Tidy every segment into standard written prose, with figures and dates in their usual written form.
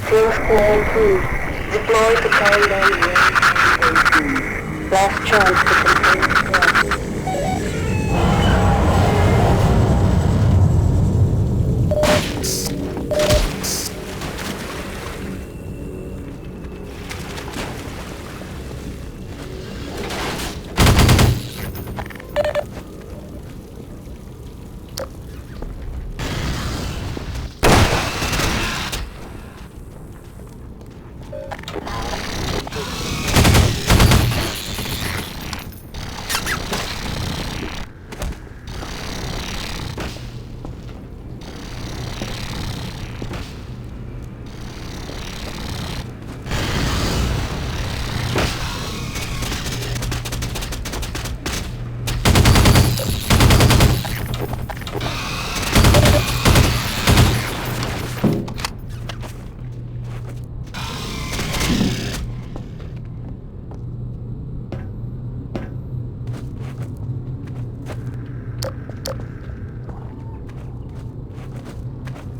Fuel score improved. Deploy to countdown zone. Last chance to complete the process.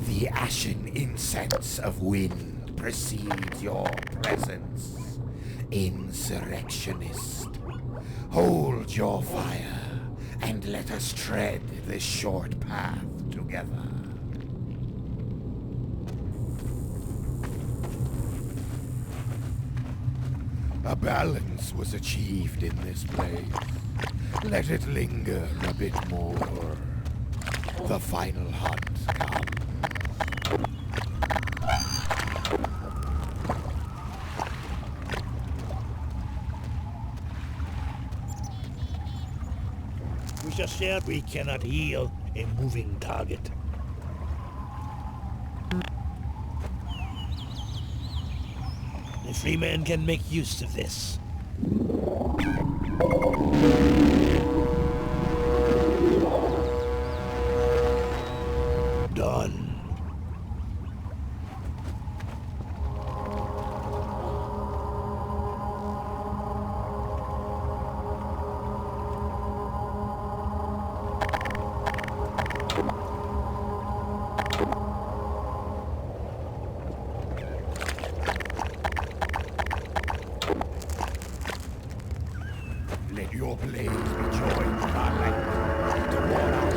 The ashen incense of wind precedes your presence, insurrectionist. Hold your fire, and let us tread this short path together. A balance was achieved in this place. Let it linger a bit more. The final hunt comes. We shall share. We cannot heal a moving target. The free man can make use of this. Done. Let your blades be joined with our light to ward out.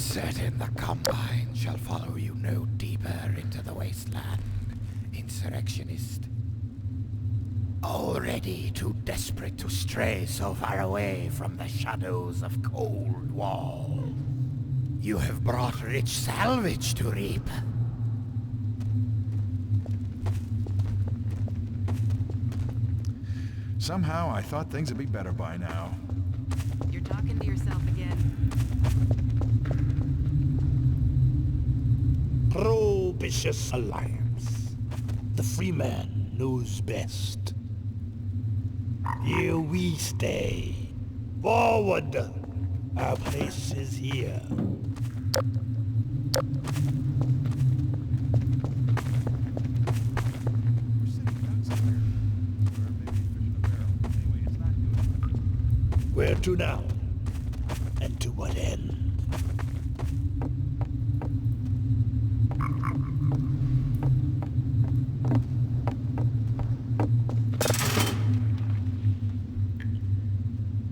certain the Combine shall follow you no deeper into the Wasteland, insurrectionist. Already too desperate to stray so far away from the shadows of Cold Wall. You have brought rich salvage to reap. Somehow I thought things would be better by now. You're talking to yourself again. Propitious alliance. The free man knows best. Here we stay. Forward! Our place is here. Where to now? And to what end?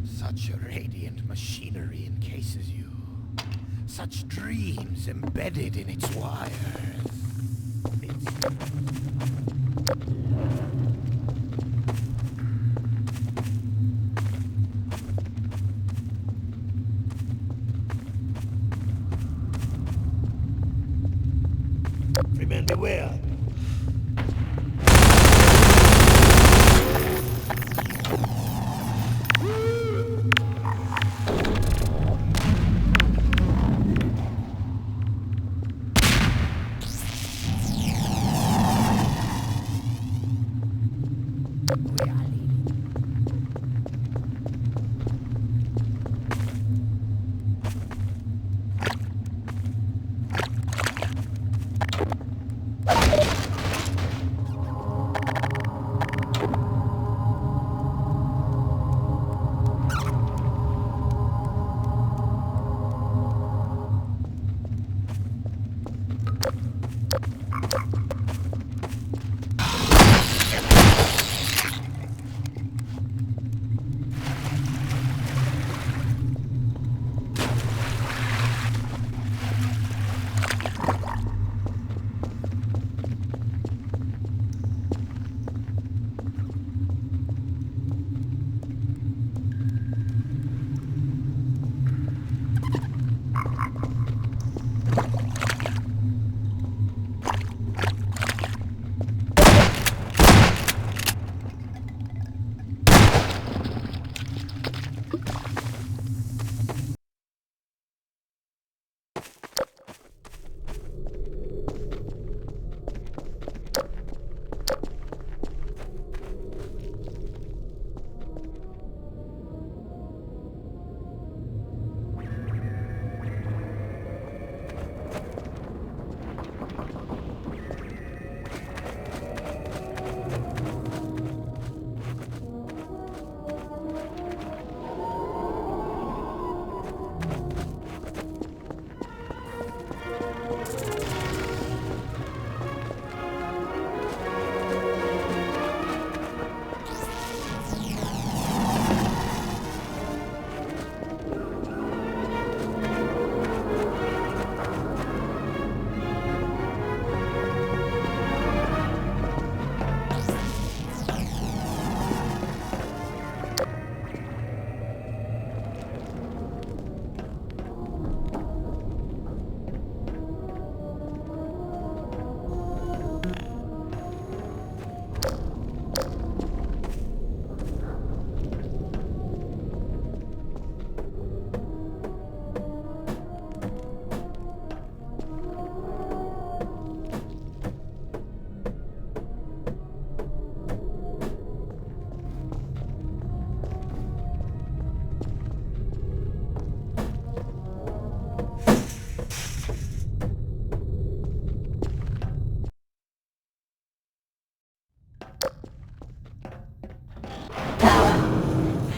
Such radiant machinery encases you. Such dreams embedded in its wires. Free men beware.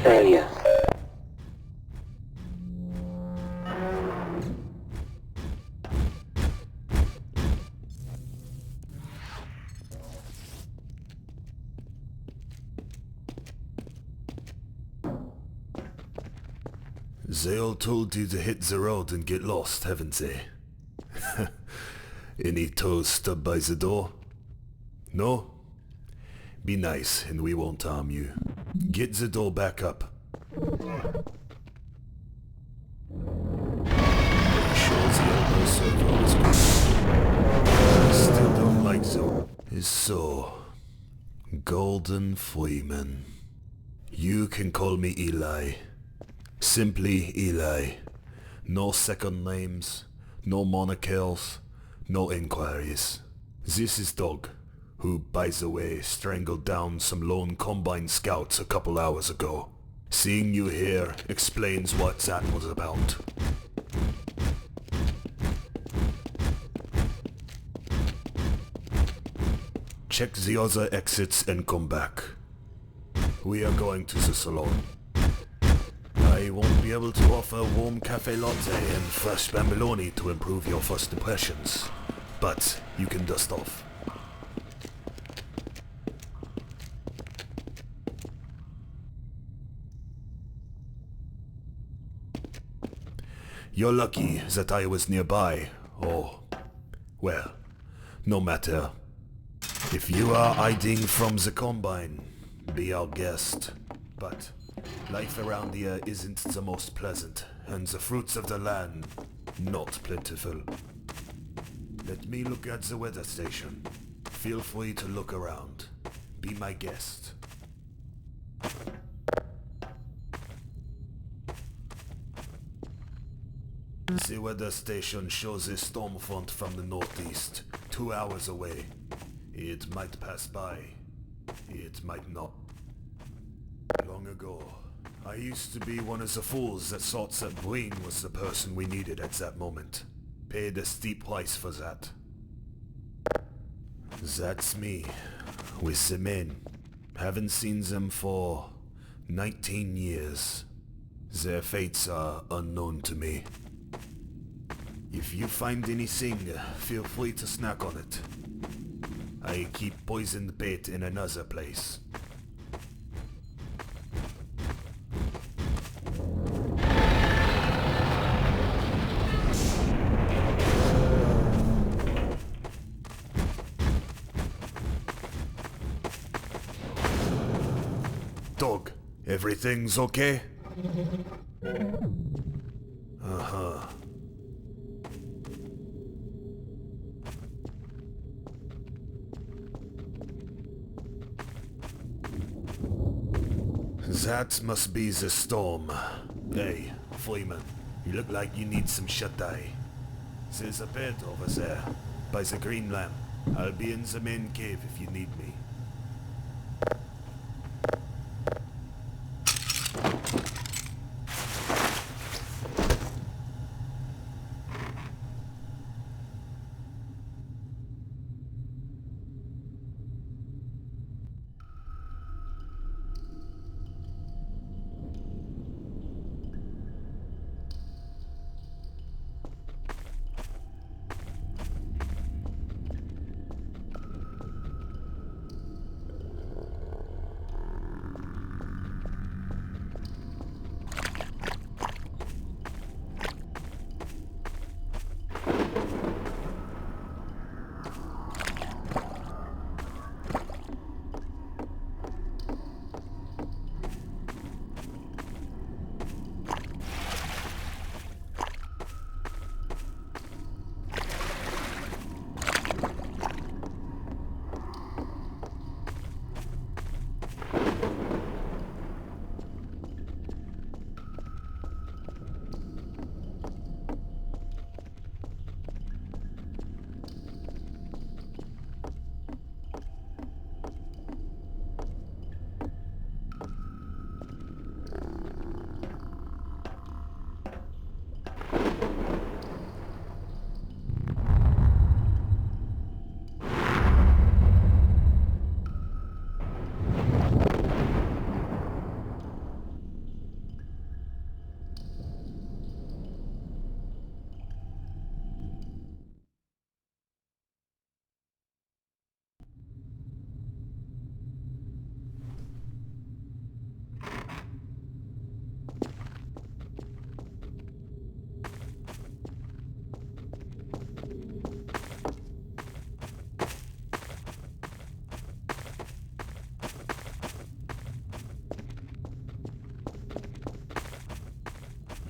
Failure. They all told you to hit the road and get lost, haven't they? Any toes stubbed by the door? No? Be nice and we won't harm you. Get the door back up. Sure the elbow servo is good. I still don't like the... So... Golden Freeman. You can call me Eli. Simply Eli. No second names, no monikers, no inquiries. This is Dog, who, by the way, strangled down some lone Combine scouts a couple hours ago. Seeing you here explains what that was about. Check the other exits and come back. We are going to the salon. I won't be able to offer warm cafe latte and fresh bamboloni to improve your first impressions, but you can dust off. You're lucky that I was nearby, or... well, no matter. If you are hiding from the Combine, be our guest. But life around here isn't the most pleasant, and the fruits of the land not plentiful. Let me look at the weather station. Feel free to look around. Be my guest. The weather station shows a storm front from the northeast, 2 hours away. It might pass by. It might not. Long ago, I used to be one of the fools that thought that Breen was the person we needed at that moment. Paid a steep price for that. That's me, with the men. Haven't seen them for 19 years. Their fates are unknown to me. If you find anything, feel free to snack on it. I keep poisoned bait in another place. Dog, everything's okay? Uh-huh. That must be the storm. Hey, Freeman, you look like you need some shut-eye. There's a bed over there, by the green lamp. I'll be in the main cave if you need me.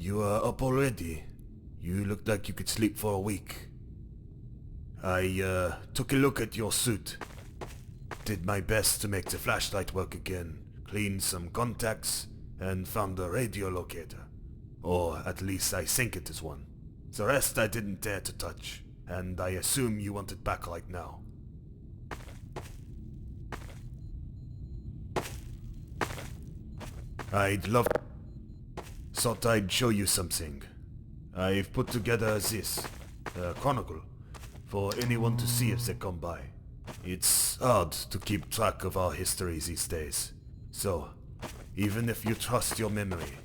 you are up already. You looked like you could sleep for a week. I took a look at your suit. Did my best to make the flashlight work again, cleaned some contacts, and found a radio locator. Or at least I think it is one. The rest I didn't dare to touch, and I assume you want it back right now. I'd love... Thought I'd show you something. I've put together this, a chronicle, for anyone to see if they come by. It's hard to keep track of our history these days, so even if you trust your memory,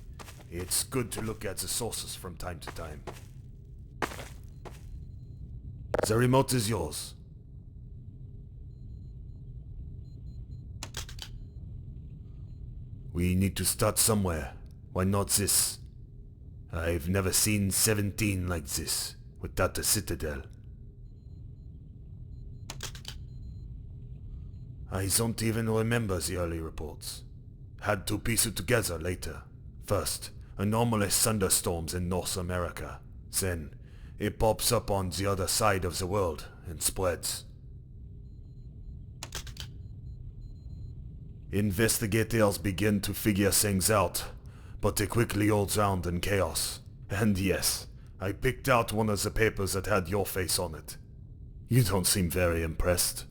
it's good to look at the sources from time to time. The remote is yours. We need to start somewhere. Why not this? I've never seen 17 like this, without a citadel. I don't even remember the early reports. Had to piece it together later. First, anomalous thunderstorms in North America. Then, it pops up on the other side of the world and spreads. Investigators begin to figure things out, but it quickly all drowned in chaos. And yes, I picked out one of the papers that had your face on it. You don't seem very impressed.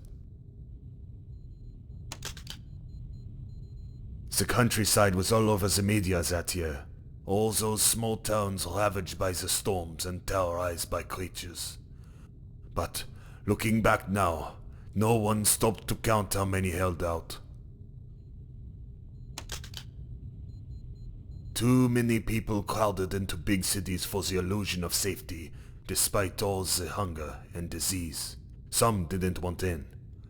The countryside was all over the media that year. All those small towns ravaged by the storms and terrorized by creatures. But, looking back now, no one stopped to count how many held out. Too many people crowded into big cities for the illusion of safety, despite all the hunger and disease. Some didn't want in.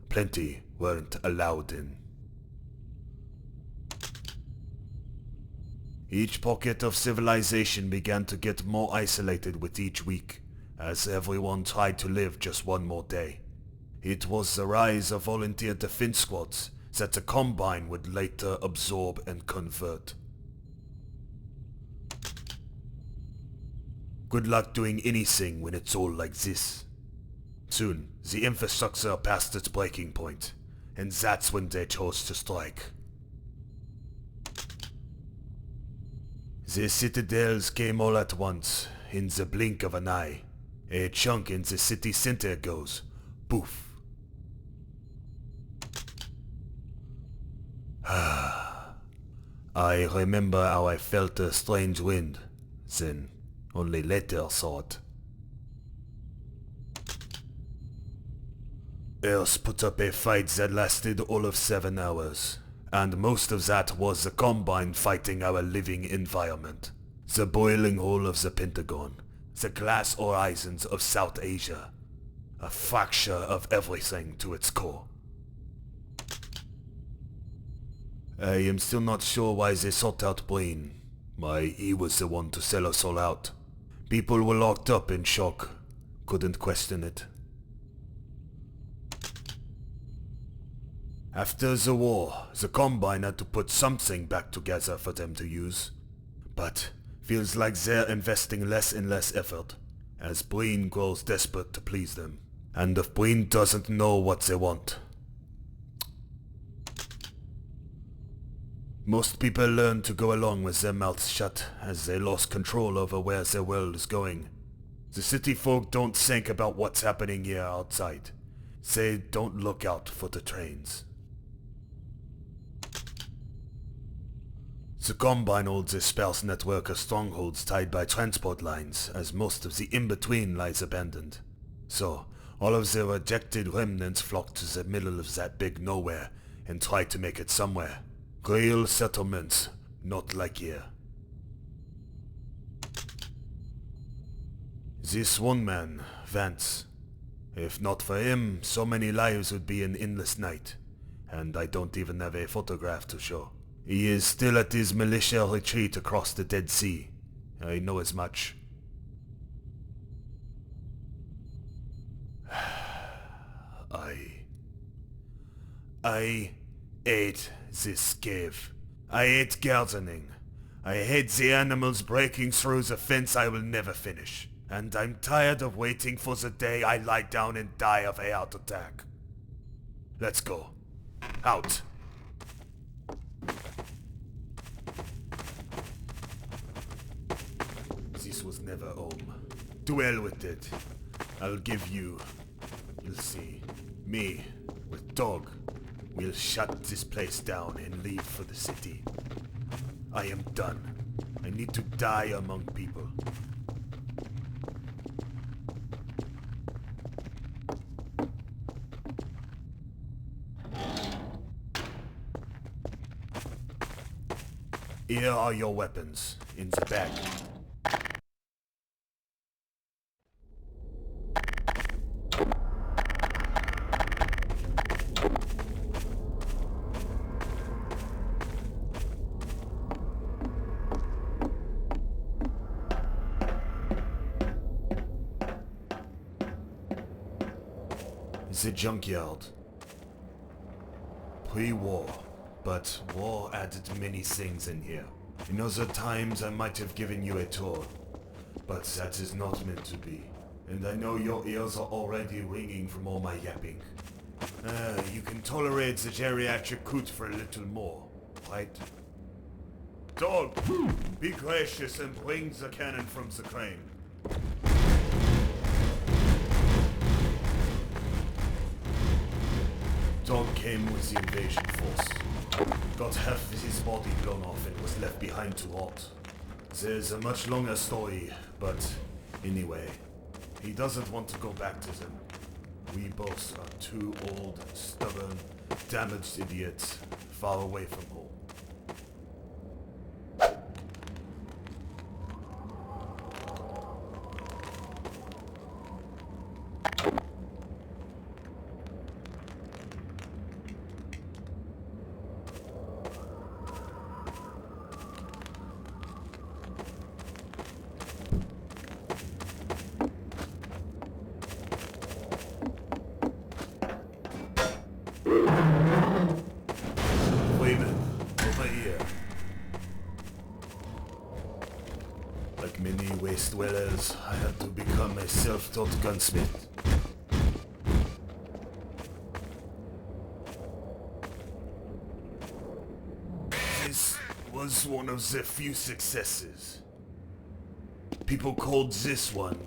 Plenty weren't allowed in. Each pocket of civilization began to get more isolated with each week, as everyone tried to live just one more day. It was the rise of volunteer defense squads that the Combine would later absorb and convert. Good luck doing anything when it's all like this. Soon, the infrastructure passed its breaking point, and that's when they chose to strike. The citadels came all at once, in the blink of an eye. A chunk in the city center goes, poof. I remember how I felt a strange wind, then only later thought. Earth put up a fight that lasted all of 7 hours, and most of that was the Combine fighting our living environment. The boiling hole of the Pentagon, the glass horizons of South Asia, a fracture of everything to its core. I am still not sure why they sought out Brain. Why he was the one to sell us all out. People were locked up in shock. Couldn't question it. After the war, the Combine had to put something back together for them to use. But feels like they're investing less and less effort, as Breen grows desperate to please them. And if Breen doesn't know what they want. Most people learn to go along with their mouths shut as they lost control over where their world is going. The city folk don't think about what's happening here outside. They don't look out for the trains. The Combine holds a sparse network of strongholds tied by transport lines, as most of the in-between lies abandoned. So, all of the rejected remnants flock to the middle of that big nowhere and try to make it somewhere. Real settlements, not like here. This one man, Vance. If not for him, so many lives would be an endless night. And I don't even have a photograph to show. He is still at his militia retreat across the Dead Sea. I know as much. I ate this cave. I ate gardening. I hate the animals breaking through the fence I will never finish. And I'm tired of waiting for the day I lie down and die of a heart attack. Let's go. Out. This was never home. To hell with it. I'll give you... You'll see. Me, with dog. We'll shut this place down and leave for the city. I am done. I need to die among people. Here are your weapons, in the bag. The junkyard. Pre-war. But war added many things in here. In other times I might have given you a tour, but that is not meant to be. And I know your ears are already ringing from all my yapping. You can tolerate the geriatric coot for a little more, right? Dog, be gracious and bring the cannon from the crane. Dog came with the invasion force. Got half his body blown off and was left behind to rot. There's a much longer story, but anyway, he doesn't want to go back to them. We both are two old, stubborn, damaged idiots far away from home. Like many waste dwellers, I had to become a self-taught gunsmith. This was one of the few successes. People called this one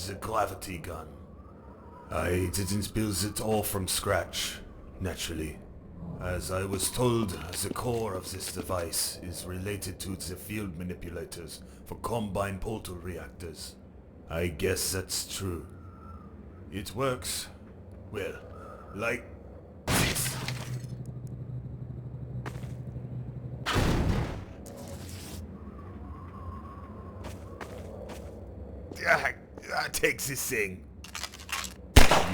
the gravity gun. I didn't build it all from scratch, naturally. As I was told, the core of this device is related to the field manipulators for combine portal reactors. I guess that's true. It works, well, like this. Take this thing.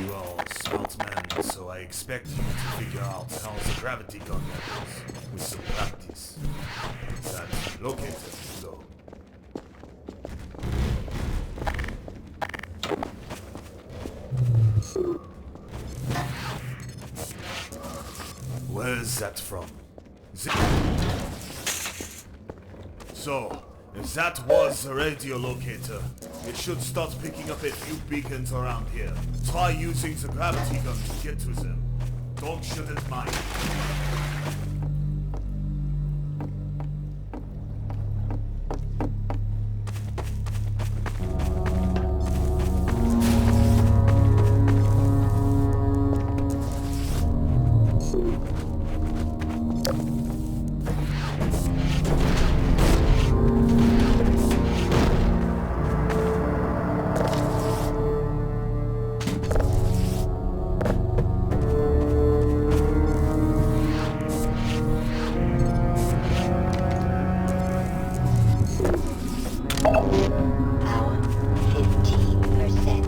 You are a smart man, so I expect you to figure out how the gravity gun works with some practice. That locator, though. Where is that from? So, if that was a radio locator, it should start picking up a few beacons around here. Try using the gravity gun to get to them. Dog shouldn't mind. Power 15%.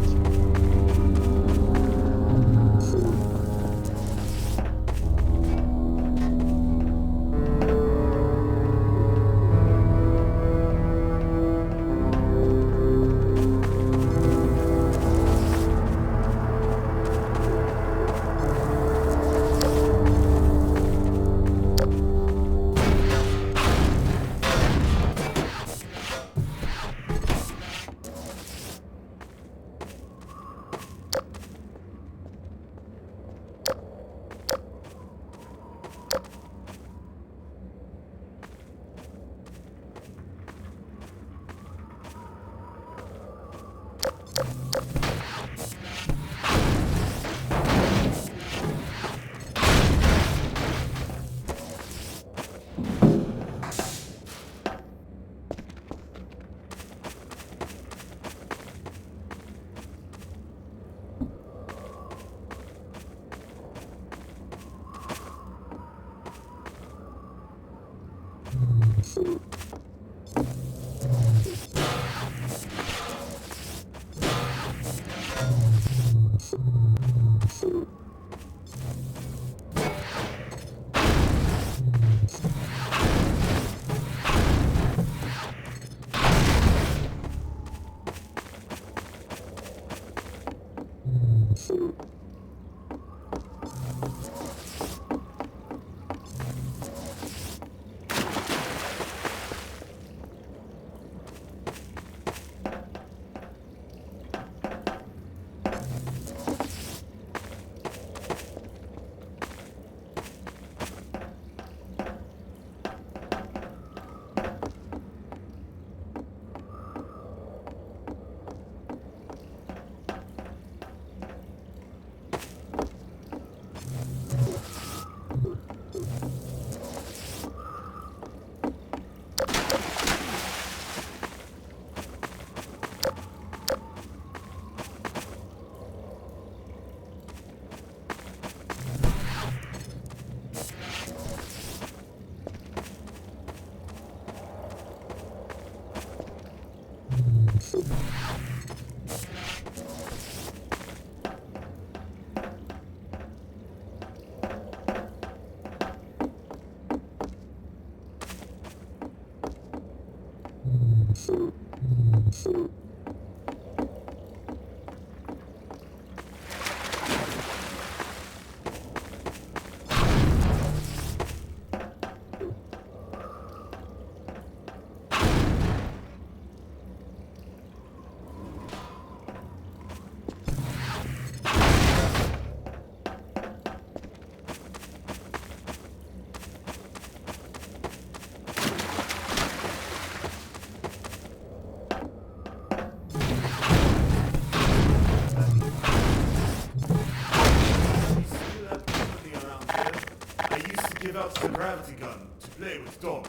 Give out the gravity gun to play with Dog,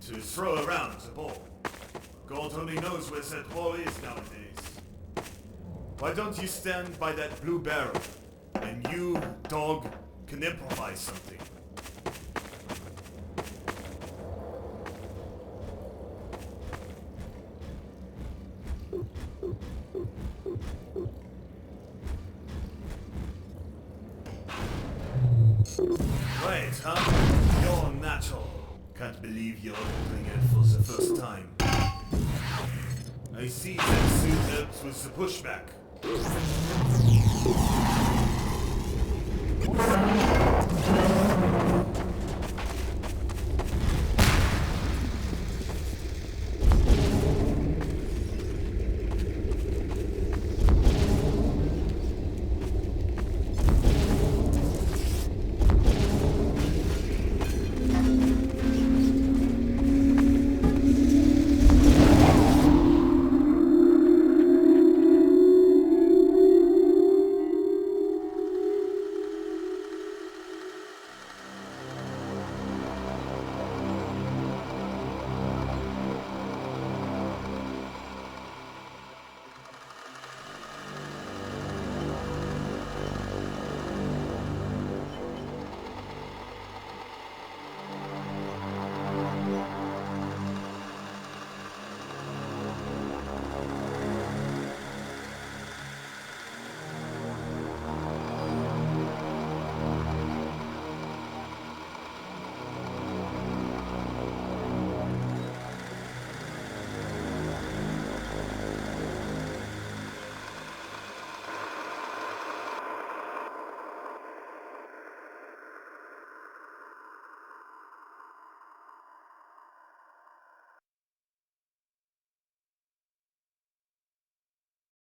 to throw around the ball. God only knows where that ball is nowadays. Why don't you stand by that blue barrel, and you, Dog, can improvise something? Right, huh? You're natural. Can't believe you're doing it for the first time. I see that suit helps with the pushback.